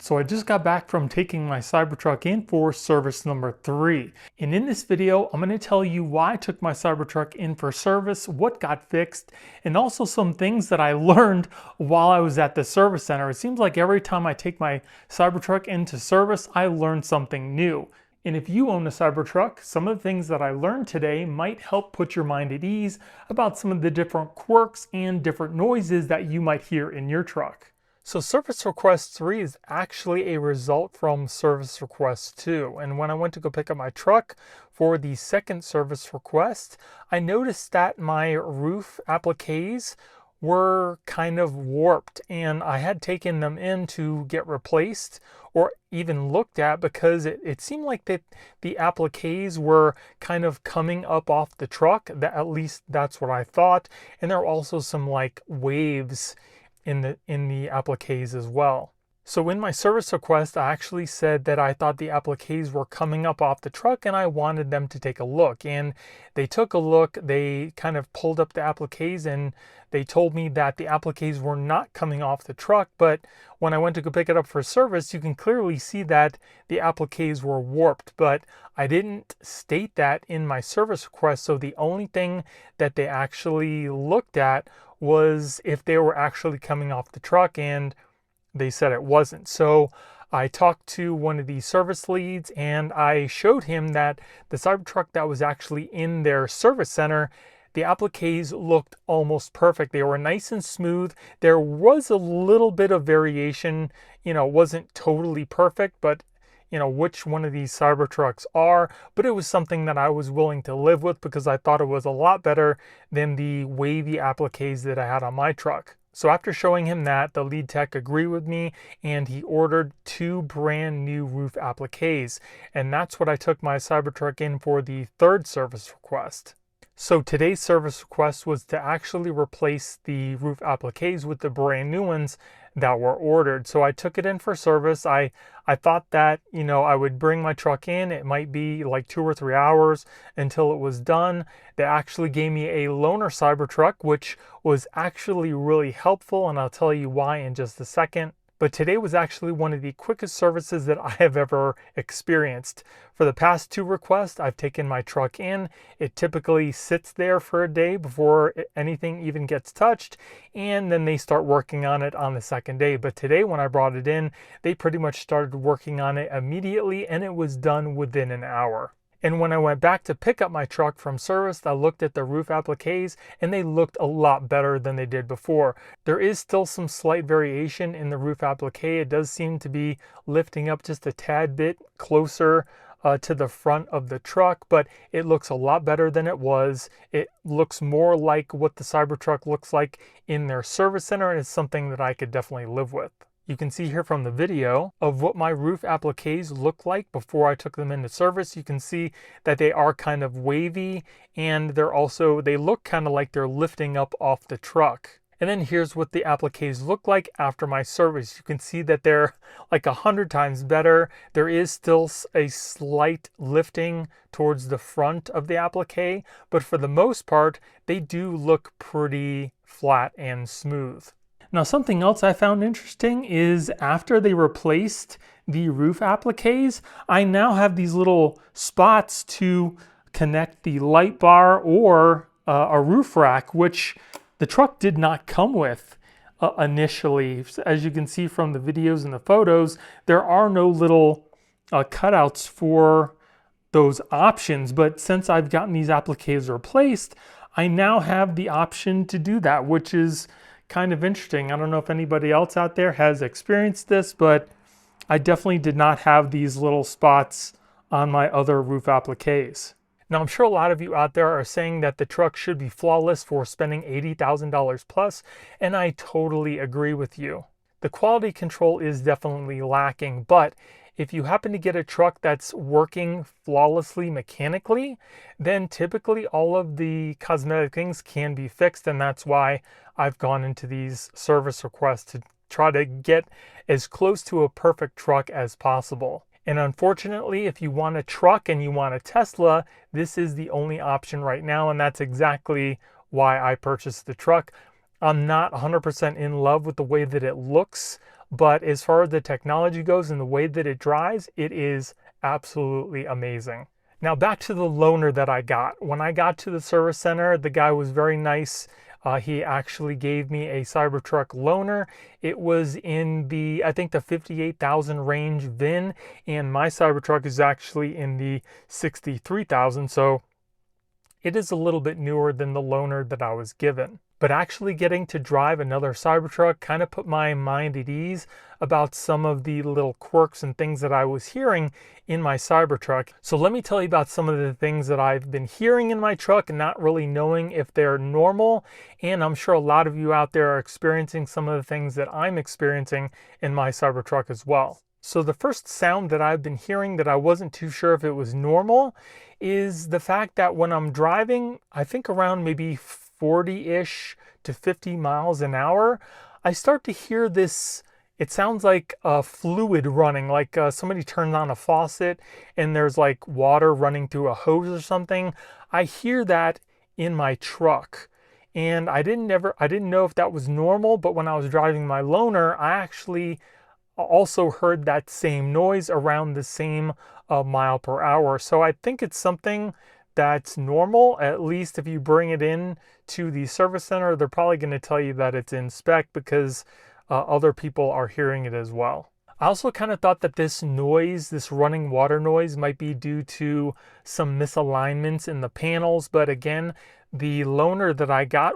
So I just got back from taking my Cybertruck in for service number 3. And in this video, I'm going to tell you why I took my Cybertruck in for service, what got fixed, and also some things that I learned while I was at the service center. It seems like every time I take my Cybertruck into service, I learn something new. And if you own a Cybertruck, some of the things that I learned today might help put your mind at ease about some of the different quirks and different noises that you might hear in your truck. So service request 3 is actually a result from service request 2. And when I went to go pick up my truck for the second service request, I noticed that my roof appliques were kind of warped, and I had taken them in to get replaced or even looked at because it seemed like that the appliques were kind of coming up off the truck. At least that's what I thought. And there were also some like waves in the appliques as well. So in my service request, I actually said that I thought the appliques were coming up off the truck and I wanted them to take a look. And they took a look, they kind of pulled up the appliques and they told me that the appliques were not coming off the truck. But when I went to go pick it up for service, you can clearly see that the appliques were warped. But I didn't state that in my service request. So the only thing that they actually looked at was if they were actually coming off the truck, and they said it wasn't. So I talked to one of the service leads and I showed him that the Cybertruck that was actually in their service center, the appliques looked almost perfect. They were nice and smooth. There was a little bit of variation, wasn't totally perfect, but which one of these Cybertrucks are, but it was something that I was willing to live with because I thought it was a lot better than the wavy appliques that I had on my truck. So after showing him that, the lead tech agreed with me and he ordered 2 brand new roof appliques. And that's what I took my Cybertruck in for the third service request. So today's service request was to actually replace the roof appliques with the brand new ones that were ordered. So I took it in for service. I thought that, I would bring my truck in. It might be like 2 or 3 hours until it was done. They actually gave me a loaner Cybertruck, which was actually really helpful, and I'll tell you why in just a second. But today was actually one of the quickest services that I have ever experienced. For the past 2 requests, I've taken my truck in. It typically sits there for a day before anything even gets touched, and then they start working on it on the second day. But today when I brought it in, they pretty much started working on it immediately, and it was done within an hour. And when I went back to pick up my truck from service, I looked at the roof appliques and they looked a lot better than they did before. There is still some slight variation in the roof applique. It does seem to be lifting up just a tad bit closer to the front of the truck, but it looks a lot better than it was. It looks more like what the Cybertruck looks like in their service center, and it's something that I could definitely live with. You can see here from the video of what my roof appliques look like before I took them into service. You can see that they are kind of wavy, and they look kind of like they're lifting up off the truck. And then here's what the appliques look like after my service. You can see that they're like 100 times better. There is still a slight lifting towards the front of the applique, but for the most part, they do look pretty flat and smooth. Now, something else I found interesting is after they replaced the roof appliques, I now have these little spots to connect the light bar or a roof rack, which the truck did not come with initially. As you can see from the videos and the photos, there are no little cutouts for those options. But since I've gotten these appliques replaced, I now have the option to do that, which is kind of interesting. I don't know if anybody else out there has experienced this, but I definitely did not have these little spots on my other roof appliques. Now, I'm sure a lot of you out there are saying that the truck should be flawless for spending $80,000 plus, and I totally agree with you. The quality control is definitely lacking, but if you happen to get a truck that's working flawlessly mechanically, then typically all of the cosmetic things can be fixed, and that's why I've gone into these service requests to try to get as close to a perfect truck as possible. And unfortunately, if you want a truck and you want a Tesla, this is the only option right now, and that's exactly why I purchased the truck. I'm not 100% in love with the way that it looks but as far as the technology goes and the way that it drives, it is absolutely amazing. Now back to the loaner that I got. When I got to the service center, the guy was very nice. He actually gave me a Cybertruck loaner. It was in the, I think the 58,000 range VIN, and my Cybertruck is actually in the 63,000, so it is a little bit newer than the loaner that I was given. But actually getting to drive another Cybertruck kind of put my mind at ease about some of the little quirks and things that I was hearing in my Cybertruck. So let me tell you about some of the things that I've been hearing in my truck and not really knowing if they're normal. And I'm sure a lot of you out there are experiencing some of the things that I'm experiencing in my Cybertruck as well. So the first sound that I've been hearing that I wasn't too sure if it was normal is the fact that when I'm driving, I think around maybe 40-ish to 50 miles an hour, I start to hear this, it sounds like a fluid running, like somebody turned on a faucet and there's like water running through a hose or something. I hear that in my truck. And I didn't know if that was normal, but when I was driving my loaner, I actually also heard that same noise around the same mile per hour. So I think it's something that's normal. At least if you bring it in to the service center, they're probably going to tell you that it's in spec because other people are hearing it as well. I also kind of thought that this noise, this running water noise, might be due to some misalignments in the panels. But again, the loaner that I got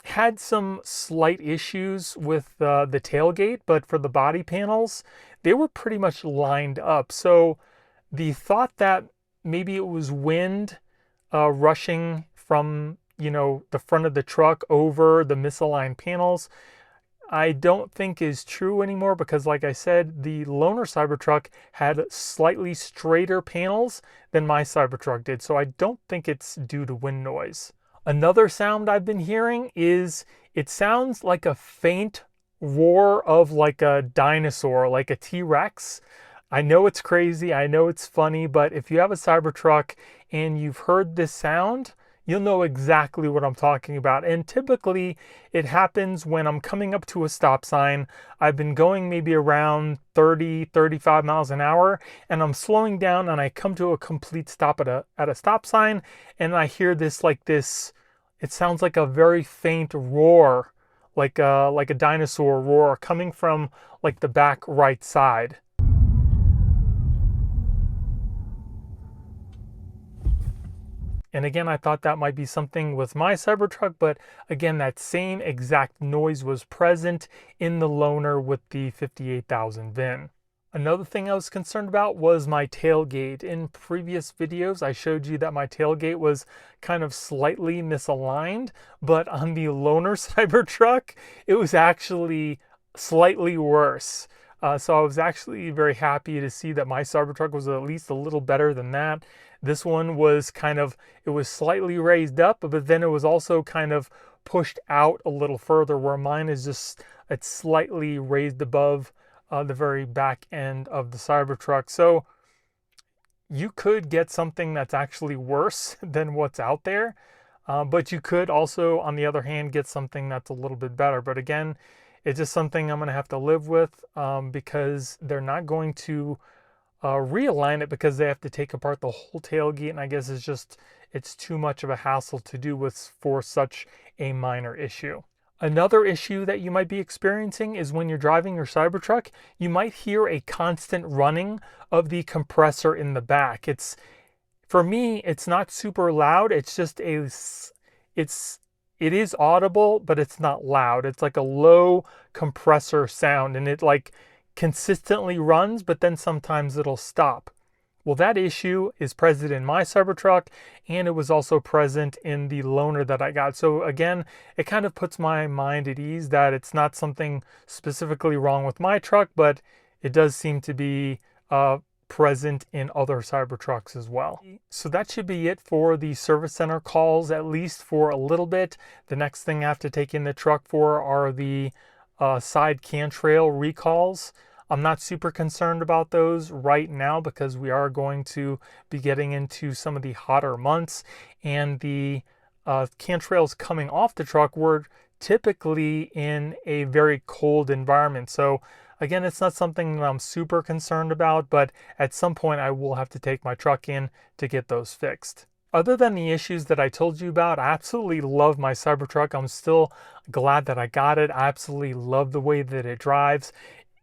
had some slight issues with the tailgate, but for the body panels, they were pretty much lined up. So the thought that maybe it was wind rushing from, the front of the truck over the misaligned panels, I don't think is true anymore, because like I said, the loaner Cybertruck had slightly straighter panels than my Cybertruck did. So I don't think it's due to wind noise. Another sound I've been hearing is, it sounds like a faint roar of like a dinosaur, like a T-Rex. I know it's crazy, I know it's funny, but if you have a Cybertruck and you've heard this sound, you'll know exactly what I'm talking about. And typically it happens when I'm coming up to a stop sign. I've been going maybe around 30, 35 miles an hour, and I'm slowing down and I come to a complete stop at a stop sign, and I hear this, it sounds like a very faint roar, like a dinosaur roar coming from like the back right side. And again, I thought that might be something with my Cybertruck, but again, that same exact noise was present in the loaner with the 58,000 VIN. Another thing I was concerned about was my tailgate. In previous videos, I showed you that my tailgate was kind of slightly misaligned, but on the loaner Cybertruck, it was actually slightly worse. So I was actually very happy to see that my Cybertruck was at least a little better than that. This one was it was slightly raised up, but then it was also kind of pushed out a little further, where mine is it's slightly raised above the very back end of the Cybertruck. So you could get something that's actually worse than what's out there, but you could also, on the other hand, get something that's a little bit better. But again, it's just something I'm going to have to live with, because they're not going to realign it, because they have to take apart the whole tailgate, and I guess it's too much of a hassle to do for such a minor issue. Another issue that you might be experiencing is when you're driving your Cybertruck, you might hear a constant running of the compressor in the back. For me, it's not super loud. It's just it is audible, but it's not loud. It's like a low compressor sound, and it like consistently runs, but then sometimes it'll stop. Well, that issue is present in my Cybertruck, and it was also present in the loaner that I got. So again, it kind of puts my mind at ease that it's not something specifically wrong with my truck, but it does seem to be present in other Cybertrucks as well. So that should be it for the service center calls, at least for a little bit. The next thing I have to take in the truck for are the side cantrail recalls. I'm not super concerned about those right now, because we are going to be getting into some of the hotter months, and the cantrails coming off the truck were typically in a very cold environment. So again, it's not something that I'm super concerned about, but at some point I will have to take my truck in to get those fixed. Other than the issues that I told you about, I absolutely love my Cybertruck. I'm still glad that I got it. I absolutely love the way that it drives.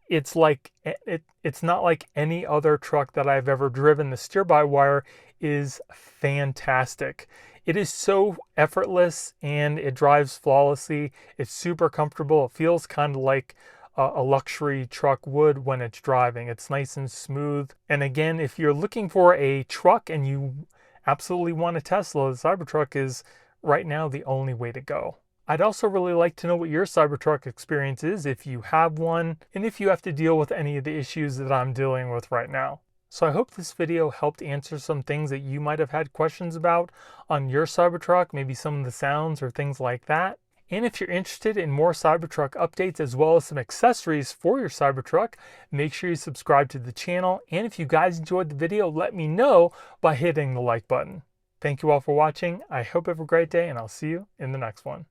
It's like it's not like any other truck that I've ever driven. The steer-by-wire is fantastic. It is so effortless and it drives flawlessly. It's super comfortable. It feels kind of like a luxury truck would when it's driving. It's nice and smooth. And again, if you're looking for a truck and you absolutely want a Tesla, the Cybertruck is right now the only way to go. I'd also really like to know what your Cybertruck experience is, if you have one, and if you have to deal with any of the issues that I'm dealing with right now. So I hope this video helped answer some things that you might have had questions about on your Cybertruck, maybe some of the sounds or things like that. And if you're interested in more Cybertruck updates as well as some accessories for your Cybertruck, make sure you subscribe to the channel. And if you guys enjoyed the video, let me know by hitting the like button. Thank you all for watching. I hope you have a great day, and I'll see you in the next one.